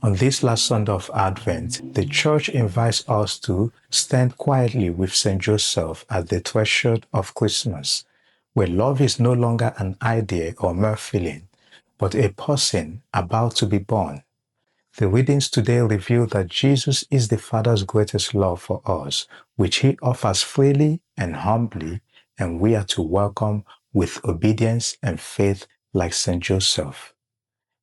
On this last Sunday of Advent, the Church invites us to stand quietly with St. Joseph at the threshold of Christmas, where love is no longer an idea or mere feeling, but a person about to be born. The readings today reveal that Jesus is the Father's greatest love for us, which He offers freely and humbly, and we are to welcome with obedience and faith like St. Joseph.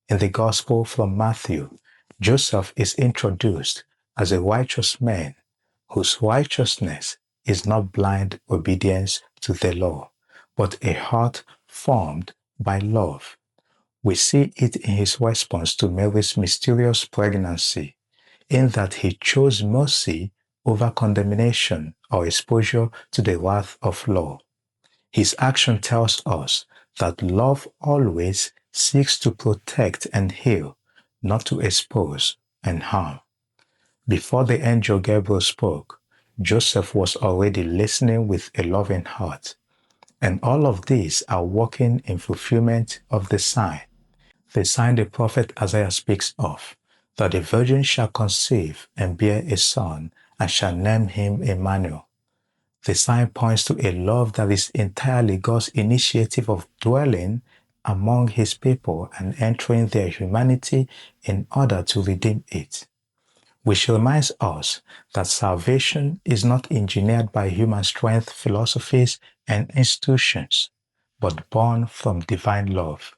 In the Gospel from Matthew, Joseph is introduced as a righteous man whose righteousness is not blind obedience to the law, but a heart formed by love. We see it in his response to Mary's mysterious pregnancy, in that he chose mercy over condemnation or exposure to the wrath of law. His action tells us that love always seeks to protect and heal, not to expose and harm. Before the angel Gabriel spoke, Joseph was already listening with a loving heart. And all of these are working in fulfillment of the sign the prophet Isaiah speaks of, that the virgin shall conceive and bear a son, and shall name him Emmanuel. The sign points to a love that is entirely God's initiative of dwelling among His people and entering their humanity in order to redeem it. Which reminds us that salvation is not engineered by human strength, philosophies, and institutions, but born from divine love.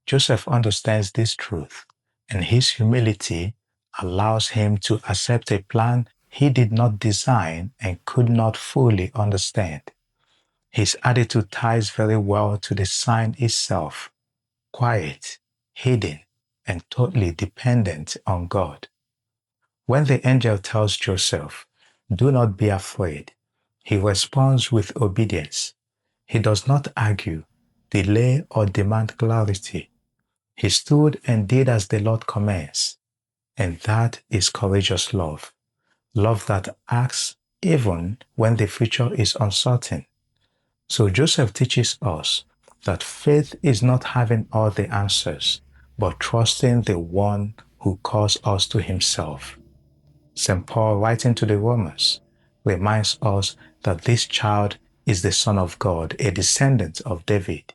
Joseph understands this truth, and his humility allows him to accept a plan he did not design and could not fully understand. His attitude ties very well to the sign itself: quiet, hidden, and totally dependent on God. When the angel tells Joseph, "Do not be afraid," he responds with obedience. He does not argue, delay, or demand clarity. He stood and did as the Lord commands, and that is courageous love. Love that acts even when the future is uncertain. So Joseph teaches us that faith is not having all the answers, but trusting the one who calls us to himself. St. Paul, writing to the Romans, reminds us that this child is the Son of God, a descendant of David,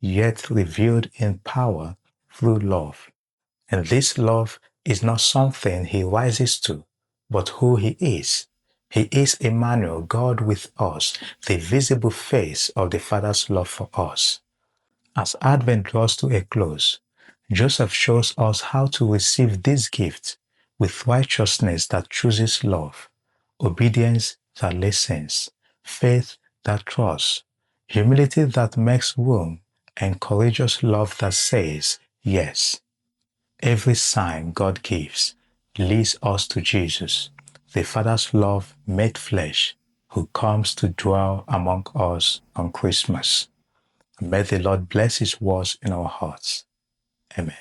yet revealed in power through love. And this love is not something he rises to, but who he is. He is Emmanuel, God with us, the visible face of the Father's love for us. As Advent draws to a close, Joseph shows us how to receive this gift with righteousness that chooses love, obedience that listens, faith that trusts, humility that makes room, and courageous love that says yes. Every sign God gives leads us to Jesus, the Father's love made flesh, who comes to dwell among us on Christmas. May the Lord bless His words in our hearts. Amen.